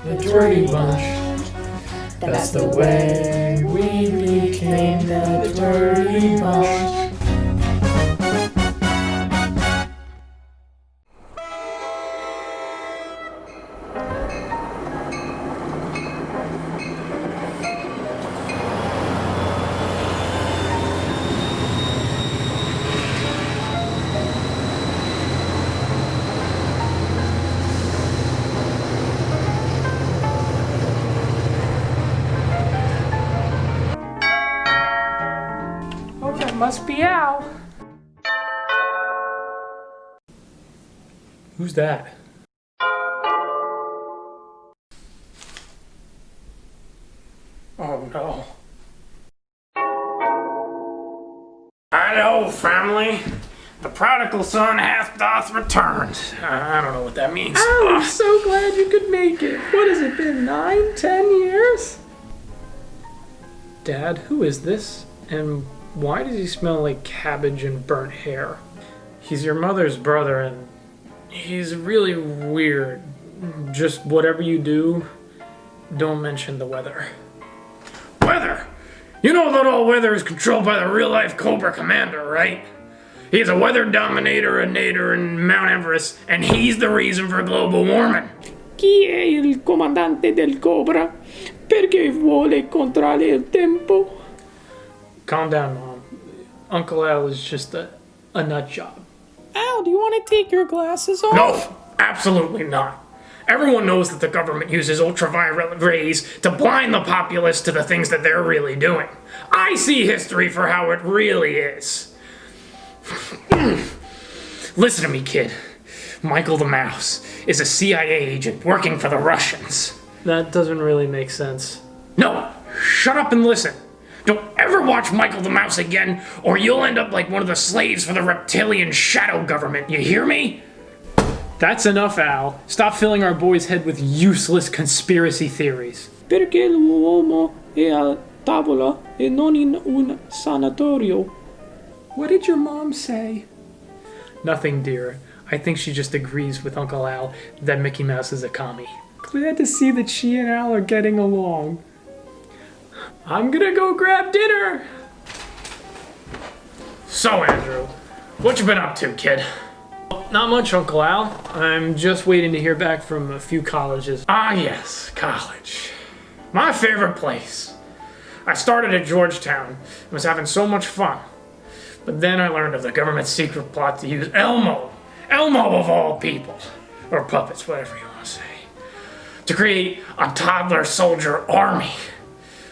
the TWIRDy bunch. That's the way we became the TWIRDy bunch. Must be Al. Who's that? Oh no. Hello, family. The prodigal son doth returned. I don't know what that means. Oh, I'm so glad you could make it. What has it been, 9, 10 years? Dad, who is this? And why does he smell like cabbage and burnt hair? He's your mother's brother, and he's really weird. Just whatever you do, don't mention the weather. Weather? You know that all weather is controlled by the real-life Cobra Commander, right? He's a weather dominator, a nader in Mount Everest, and he's the reason for global warming. Chi è il comandante del Cobra? Perché vuole controllare il tempo? Calm down, Mom. Uncle Al is just a nut job. Al, do you want to take your glasses off? No, absolutely not. Everyone knows that the government uses ultraviolet rays to blind the populace to the things that they're really doing. I see history for how it really is. Listen to me, kid. Michael the Mouse is a CIA agent working for the Russians. That doesn't really make sense. No, shut up and listen. Don't ever watch Michael the Mouse again, or you'll end up like one of the slaves for the reptilian shadow government. You hear me? That's enough, Al. Stop filling our boy's head with useless conspiracy theories. Perché l'uomo è a tavola e non in un sanatorio? What did your mom say? Nothing, dear. I think she just agrees with Uncle Al that Mickey Mouse is a commie. Glad to see that she and Al are getting along. I'm gonna go grab dinner! So, Andrew, what you been up to, kid? Not much, Uncle Al. I'm just waiting to hear back from a few colleges. Ah, yes, college. My favorite place. I started at Georgetown and was having so much fun. But then I learned of the government's secret plot to use Elmo of all people, or puppets, whatever you want to say, to create a toddler soldier army.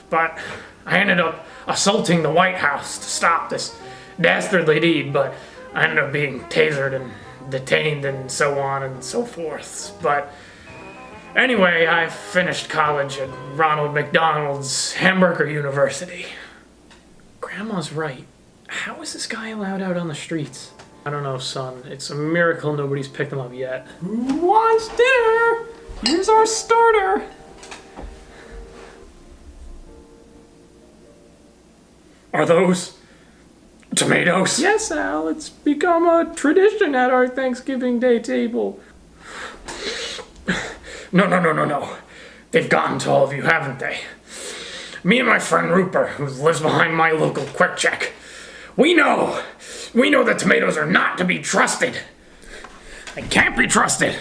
But I ended up assaulting the White House to stop this dastardly deed, but I ended up being tasered and detained and so on and so forth. But anyway, I finished college at Ronald McDonald's Hamburger University. Grandma's right. How is this guy allowed out on the streets? I don't know, son. It's a miracle nobody's picked him up yet. Who wants dinner? Here's our starter. Are those tomatoes? Yes, Al. It's become a tradition at our Thanksgiving Day table. No. They've gotten to all of you, haven't they? Me and my friend Rupert, who lives behind my local Quick Check, we know that tomatoes are not to be trusted. They can't be trusted.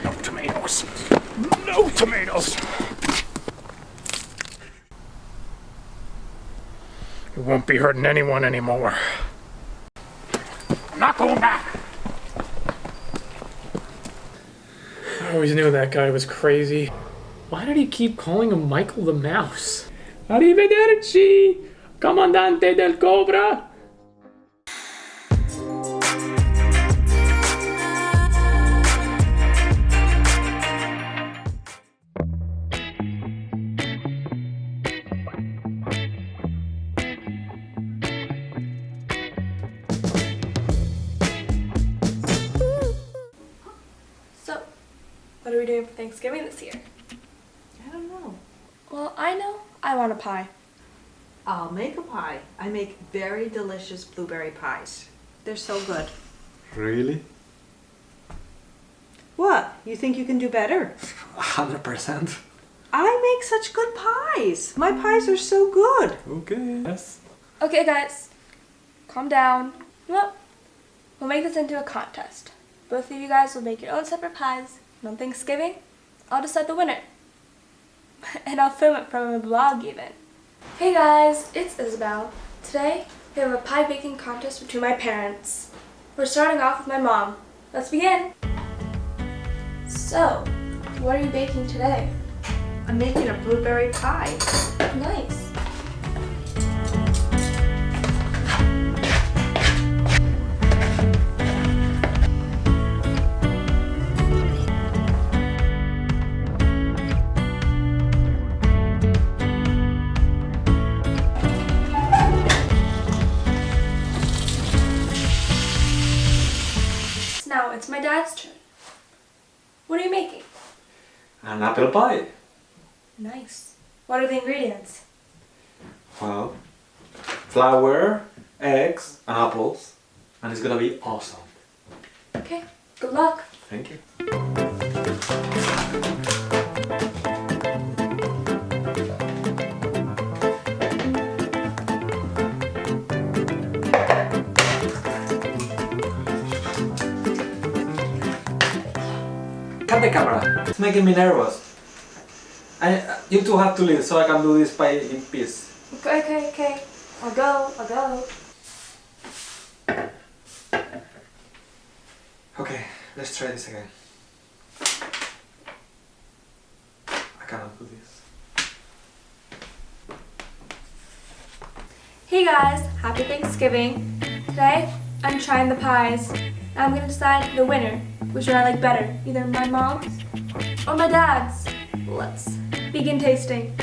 No tomatoes. No tomatoes. It won't be hurting anyone anymore. I'm not going back. I always knew that guy was crazy. Why did he keep calling him Michael the Mouse? Arrivederci, comandante del Cobra. So, what are we doing for Thanksgiving this year? I don't know. Well, I know. I want a pie. I'll make a pie. I make very delicious blueberry pies. They're so good. Really? What? You think you can do better? 100%. I make such good pies. My pies are so good. Okay. Yes. Okay, guys. Calm down. Well, we'll make this into a contest. Both of you guys will make your own separate pies. And on Thanksgiving, I'll decide the winner. And I'll film it from a vlog even. Hey guys, it's Isabel. Today, we have a pie baking contest between my parents. We're starting off with my mom. Let's begin. So, what are you baking today? I'm making a blueberry pie. Nice. Now it's my dad's turn. What are you making? An apple pie. Nice. What are the ingredients? Well, flour, eggs, and apples. And it's gonna be awesome. Okay, good luck. Thank you. Cut the camera. It's making me nervous. You two have to leave so I can do this pie in peace. Okay. I'll go. Okay, let's try this again. I cannot do this. Hey guys, happy Thanksgiving. Today, I'm trying the pies. I'm gonna decide the winner, which one I like better, either my mom's or my dad's. Let's begin tasting.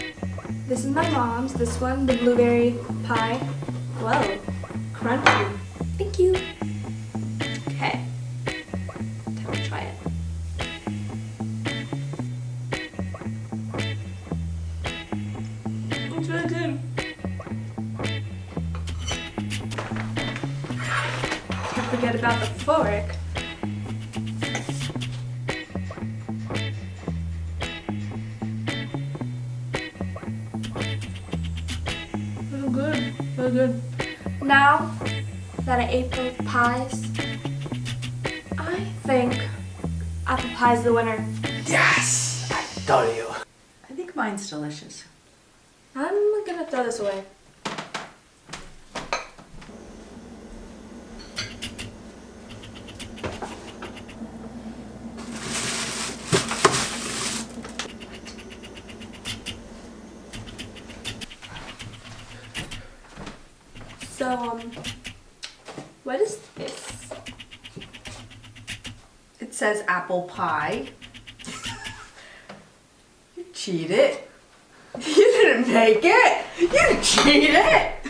This is my mom's, this one, the blueberry pie. Whoa, crunchy. Thank you. Okay, time to try it. It's really good. Can't forget about the fork. Really good. Now that I ate both pies, I think apple pie's the winner. Yes! I told you. I think mine's delicious. I'm gonna throw this away. So, what is this? It says apple pie. You cheated. You didn't make it. You cheated. I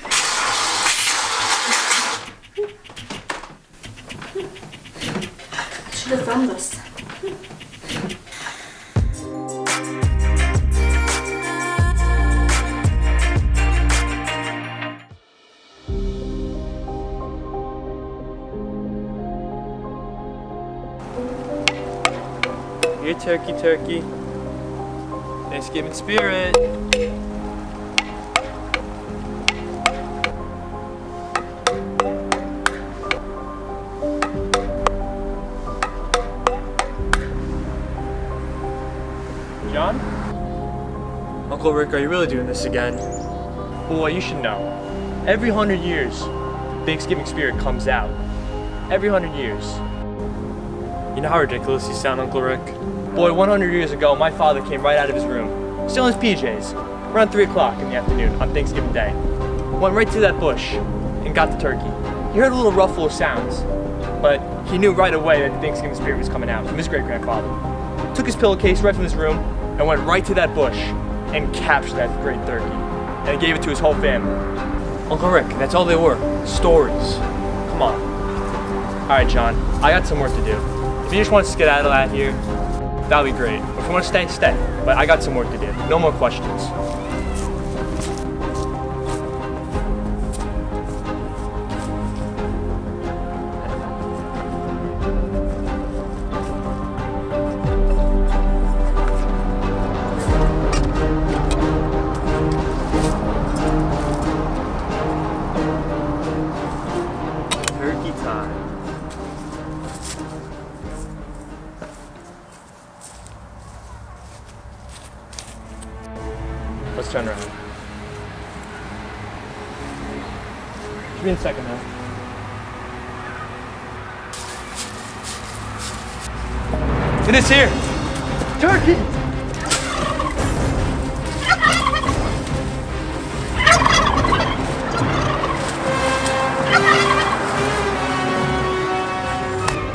should have filmed this. Here, turkey. Thanksgiving spirit. John? Uncle Rick, are you really doing this again? Well, you should know. Every 100 years, Thanksgiving spirit comes out. Every 100 years. You know how ridiculous you sound, Uncle Rick? Boy, 100 years ago, my father came right out of his room, still in his PJs, around 3 o'clock in the afternoon on Thanksgiving Day. Went right to that bush and got the turkey. He heard a little ruffle of sounds, but he knew right away that the Thanksgiving spirit was coming out from his great-grandfather. Took his pillowcase right from his room and went right to that bush and captured that great turkey. And he gave it to his whole family. Uncle Rick, that's all they were, stories. Come on. All right, John, I got some work to do. If you just want to skedaddle out here, that'll be great. If you want to stay, stay. But I got some work to do. No more questions. Let's turn around. Give me a second now. It is here! Turkey!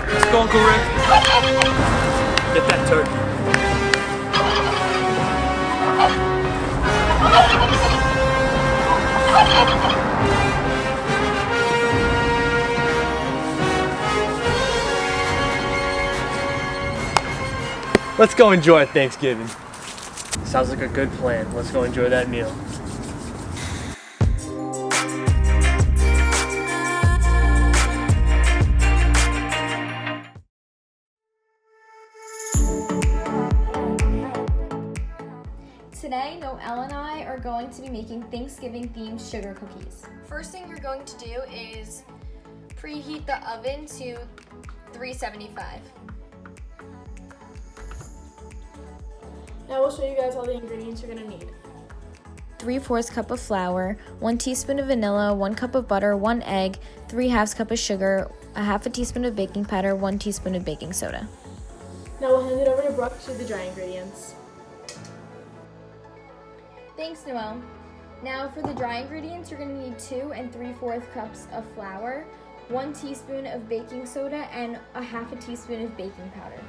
Let's go, Uncle Rick. Get that turkey. Let's go enjoy Thanksgiving. Sounds like a good plan. Let's go enjoy that meal. Today, Noelle and I are going to be making Thanksgiving-themed sugar cookies. First thing you're going to do is preheat the oven to 375. Now we'll show you guys all the ingredients you're gonna need. 3/4 cup of flour, 1 teaspoon of vanilla, 1 cup of butter, 1 egg, 3/2 cup of sugar, a 1/2 teaspoon of baking powder, 1 teaspoon of baking soda. Now we'll hand it over to Brooke to do the dry ingredients. Thanks, Noelle. Now for the dry ingredients, you're going to need 2 3/4 cups of flour, 1 teaspoon of baking soda, and a 1/2 teaspoon of baking powder.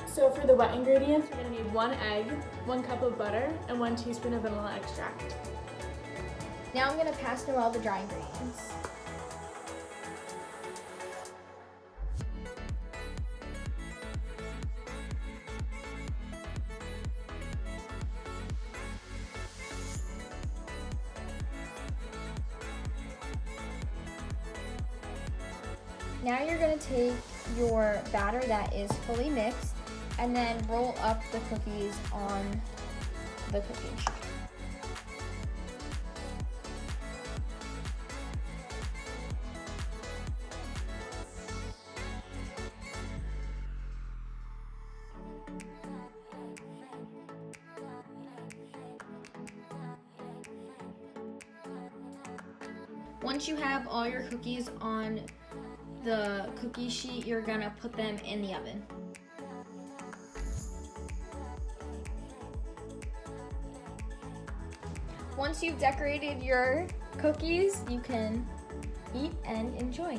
So for the wet ingredients, you're gonna need 1 egg, 1 cup of butter, and 1 teaspoon of vanilla extract. Now I'm going to pass Noelle the dry ingredients. Now you're going to take your batter that is fully mixed and then roll up the cookies on the cooking sheet. Once you have all your cookies on the cookie sheet, you're gonna put them in the oven. Once you've decorated your cookies, you can eat and enjoy.